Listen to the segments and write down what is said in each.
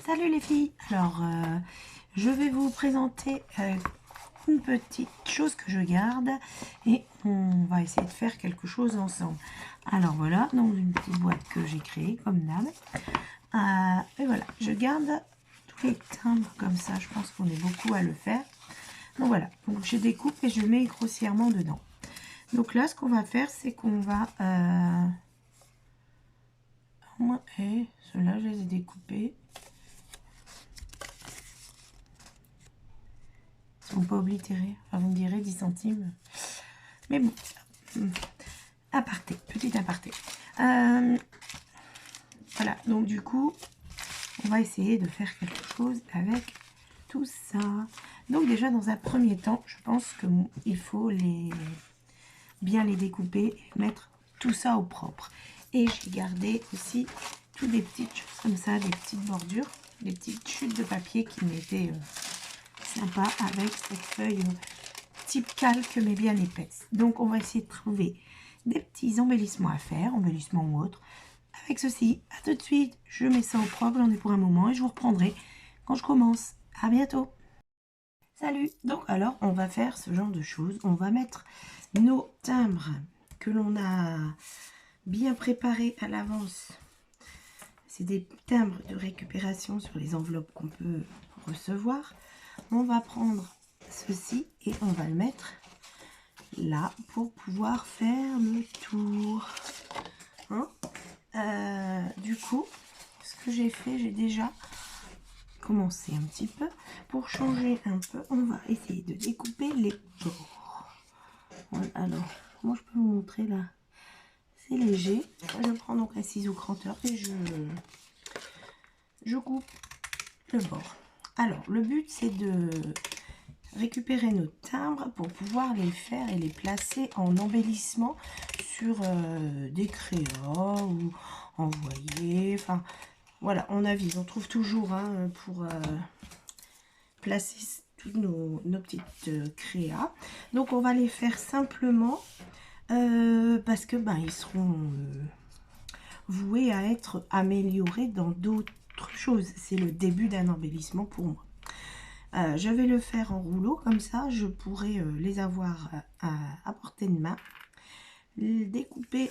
Salut les filles. Alors, je vais vous présenter une petite chose que je garde et on va essayer de faire quelque chose ensemble. Alors voilà, donc une petite boîte que j'ai créée comme d'hab. Et voilà, je garde tous les timbres comme ça. Je pense qu'on est beaucoup à le faire. Donc voilà, donc je découpe et je mets grossièrement dedans. Donc là, ce qu'on va faire, c'est qu'on va... et ceux-là, je les ai découpés. Ils sont pas oblitérés. Enfin, vous me direz 10 centimes. Mais bon, aparté, petit aparté. Voilà, donc du coup, on va essayer de faire quelque chose avec tout ça. Donc déjà, dans un premier temps, je pense qu'il faut bien les découper et mettre tout ça au propre. Et j'ai gardé aussi toutes des petites choses comme ça, des petites bordures, des petites chutes de papier qui m'étaient sympas avec cette feuille type calque mais bien épaisse. Donc on va essayer de trouver des petits embellissements à faire, embellissements ou autres. Avec ceci, à tout de suite, je mets ça au propre, j'en ai pour un moment et je vous reprendrai quand je commence. À bientôt. Salut. Donc alors, on va faire ce genre de choses. On va mettre nos timbres que l'on a bien préparés à l'avance. C'est des timbres de récupération sur les enveloppes qu'on peut recevoir. On va prendre ceci et on va le mettre là pour pouvoir faire le tour. Du coup, ce que j'ai fait, j'ai déjà commencé un petit peu. Pour changer un peu, on va essayer de découper les bords. Voilà, alors, comment je peux vous montrer là? C'est léger. Je prends donc un ciseau cranteur et je coupe le bord. Alors, le but, c'est de récupérer nos timbres pour pouvoir les faire et les placer en embellissement sur des créas ou envoyer. Enfin, voilà, on avise. On trouve toujours pour placer toutes nos petites créas. Donc, on va les faire simplement parce que ils seront voués à être améliorés dans d'autres choses. C'est le début d'un embellissement pour moi. Je vais le faire en rouleau, comme ça je pourrai les avoir à portée de main, les découper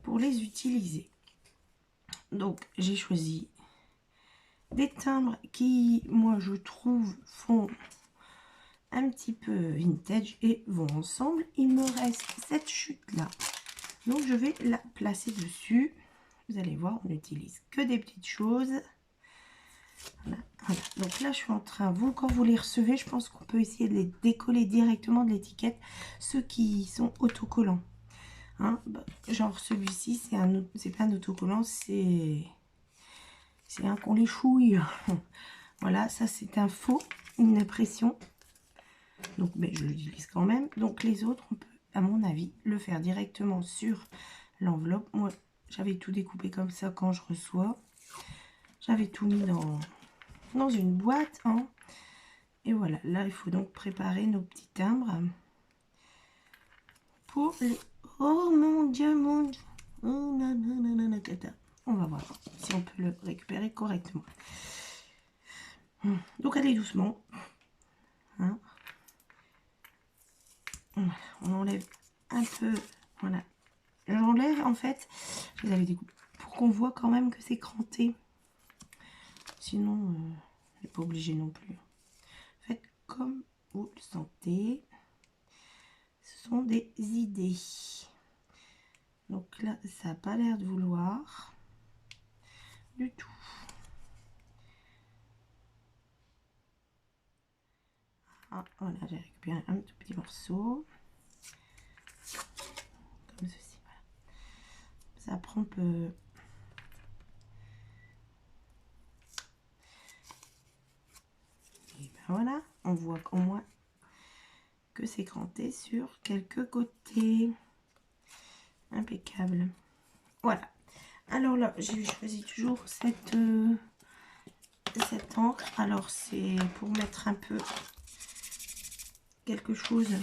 pour les utiliser. Donc j'ai choisi des timbres qui, moi je trouve, font un petit peu vintage et vont ensemble. Il me reste cette chute là, donc je vais la placer dessus. Vous allez voir, on n'utilise que des petites choses. Voilà. Donc là je suis en train, quand vous les recevez, je pense qu'on peut essayer de les décoller directement de l'étiquette, ceux qui sont autocollants, genre celui-ci c'est pas un autocollant, c'est un qu'on les chouille. Voilà, ça c'est un faux, une impression, donc mais je l'utilise quand même. Donc les autres, on peut à mon avis le faire directement sur l'enveloppe. Moi j'avais tout découpé comme ça quand je reçois, j'avais tout mis dans une boîte, et voilà, là il faut donc préparer nos petits timbres pour les... Oh mon dieu, mon dieu. Oh, nanana, tata. On va voir si on peut le récupérer correctement. Donc allez doucement, voilà, on enlève un peu, voilà, j'enlève en fait, je les avais découpés pour qu'on voit quand même que c'est cranté, sinon on n'est pas obligé non plus. Faites comme vous le sentez, ce sont des idées. Donc là ça n'a pas l'air de vouloir du tout. Voilà, j'ai récupéré un tout petit morceau comme ceci, voilà. Ça prend peu. Et ben voilà, on voit au moins que c'est cranté sur quelques côtés. Impeccable. Voilà. Alors là, j'ai choisi toujours cette encre. Alors c'est pour mettre un peu quelque chose.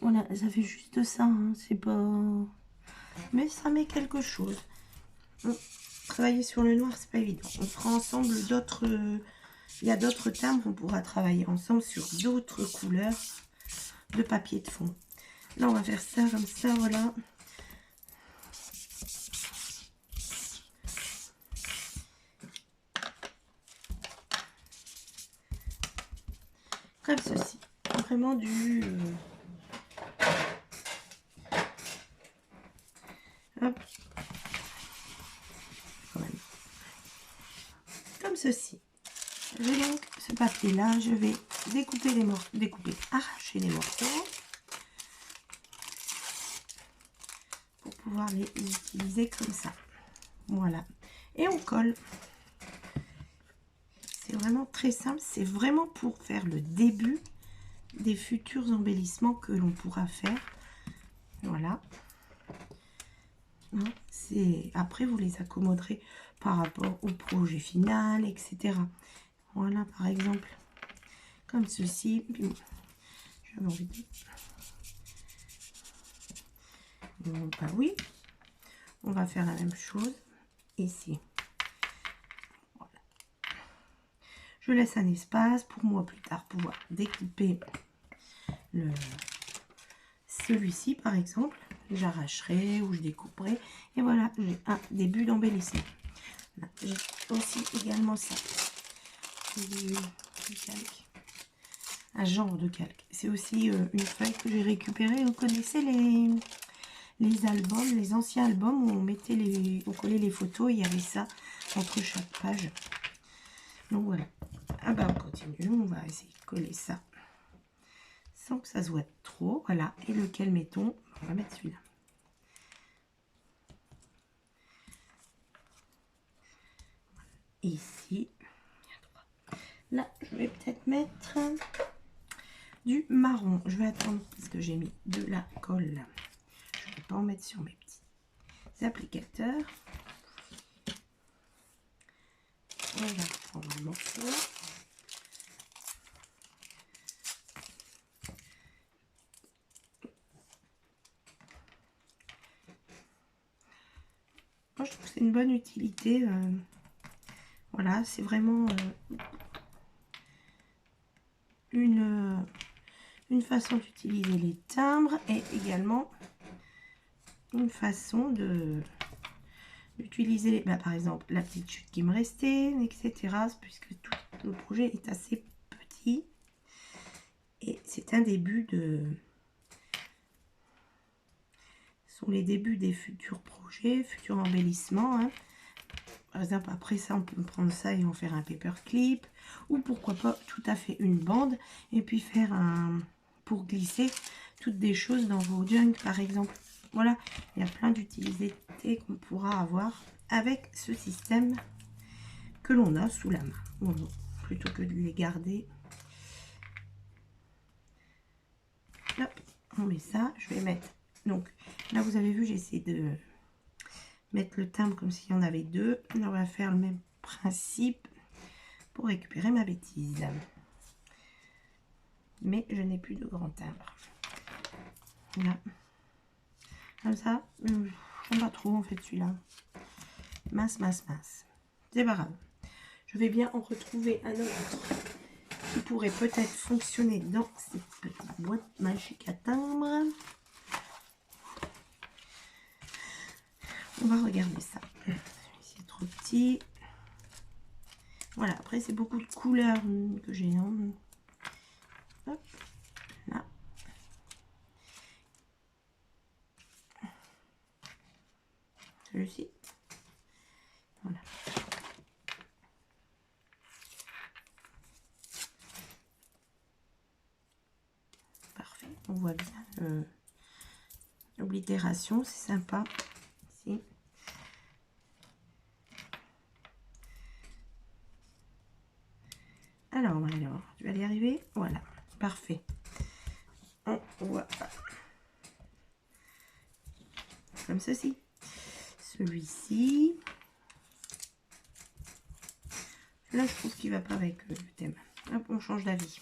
Voilà, ça fait juste ça, c'est pas... Mais ça met quelque chose. travailler sur le noir, c'est pas évident. On fera ensemble d'autres... il y a d'autres timbres, on pourra travailler ensemble sur d'autres couleurs de papier de fond. Là, on va faire ça comme ça, voilà. Comme ceci. Vraiment du... hop. Quand même. Comme ceci. J'ai donc ce papier là, je vais découper les morceaux, arracher les morceaux pour pouvoir les utiliser comme ça. Voilà. Et on colle. C'est vraiment très simple, c'est vraiment pour faire le début des futurs embellissements que l'on pourra faire. Voilà. Après, vous les accommoderez par rapport au projet final, etc. Voilà, par exemple, comme ceci. J'avais envie de... bah oui, on va faire la même chose ici. Voilà. Je laisse un espace pour moi plus tard pouvoir découper celui-ci, par exemple. J'arracherai ou je découperai. Et voilà, j'ai un début d'embellissement. J'ai aussi également ça. Du calque. Un genre de calque. C'est aussi une feuille que j'ai récupérée. Vous connaissez les albums, les anciens albums où on collait les photos. Il y avait ça entre chaque page. Donc voilà. Ah bah on continue. On va essayer de coller ça sans que ça se voit trop. Voilà. Et lequel mettons? On va mettre celui-là. Ici. Là, je vais peut-être mettre du marron. Je vais attendre parce que j'ai mis de la colle. Je ne vais pas en mettre sur mes petits applicateurs. On va prendre un morceau. Moi, je trouve que c'est une bonne utilité. Voilà, c'est vraiment une façon d'utiliser les timbres et également une façon d'utiliser, par exemple, la petite chute qui me restait, etc. Puisque tout le projet est assez petit. Et c'est un début ce sont les débuts des futurs projets, futurs embellissements. Hein. Par exemple, après ça, on peut prendre ça et en faire un paperclip. Ou pourquoi pas tout à fait une bande. Et puis faire pour glisser toutes des choses dans vos junk, par exemple. Voilà, il y a plein d'utilités qu'on pourra avoir avec ce système que l'on a sous la main. Bon, plutôt que de les garder. Hop, on met ça. Je vais mettre... Donc, là, vous avez vu, j'ai essayé de mettre le timbre comme s'il y en avait deux. Là, on va faire le même principe pour récupérer ma bêtise. Mais je n'ai plus de grand timbre. Là. Comme ça, j'aime pas trop en fait celui-là. Mince, mince, mince. C'est pas grave. Je vais bien en retrouver un autre qui pourrait peut-être fonctionner dans cette petite boîte magique à timbre. On va regarder ça. Celui-ci est trop petit. Voilà, après c'est beaucoup de couleurs que j'ai. Hop, là. Celui-ci. Voilà. Parfait. On voit bien l'oblitération, c'est sympa. Ici. Alors, tu vas y arriver. Voilà, parfait. On voit comme ceci. Celui-ci. Là, je trouve qu'il va pas avec le thème. Hop, on change d'avis.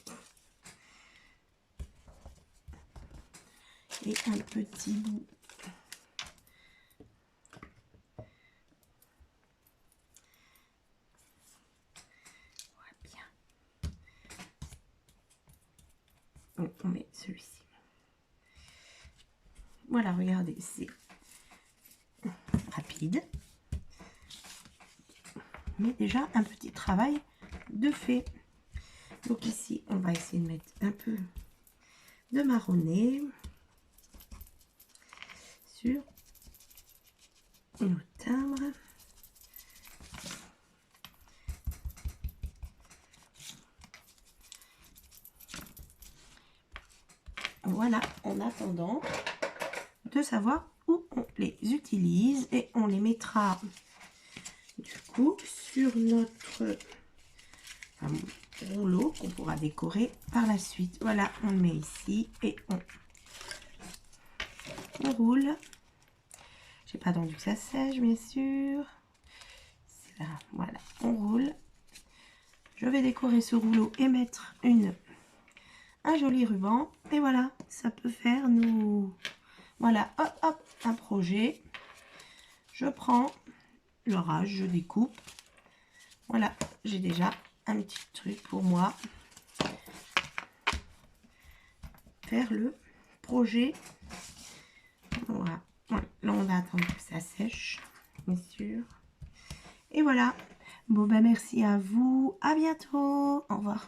Et un petit bout Voilà, regardez, c'est rapide. Mais déjà un petit travail de fait. Donc ici, on va essayer de mettre un peu de marronné sur nos timbres. Voilà, en attendant de savoir où on les utilise, et on les mettra du coup sur notre rouleau qu'on pourra décorer par la suite. Voilà, on le met ici et on roule. J'ai pas attendu que ça sèche, bien sûr. Là, voilà, on roule. Je vais décorer ce rouleau et mettre un joli ruban. Et voilà, ça peut faire nous... Voilà, hop, hop, un projet. Je prends le rage, je découpe. Voilà, j'ai déjà un petit truc pour moi. Faire le projet. Voilà. Voilà. Là, on va attendre que ça sèche, bien sûr. Et voilà. Bon, ben merci à vous. À bientôt. Au revoir.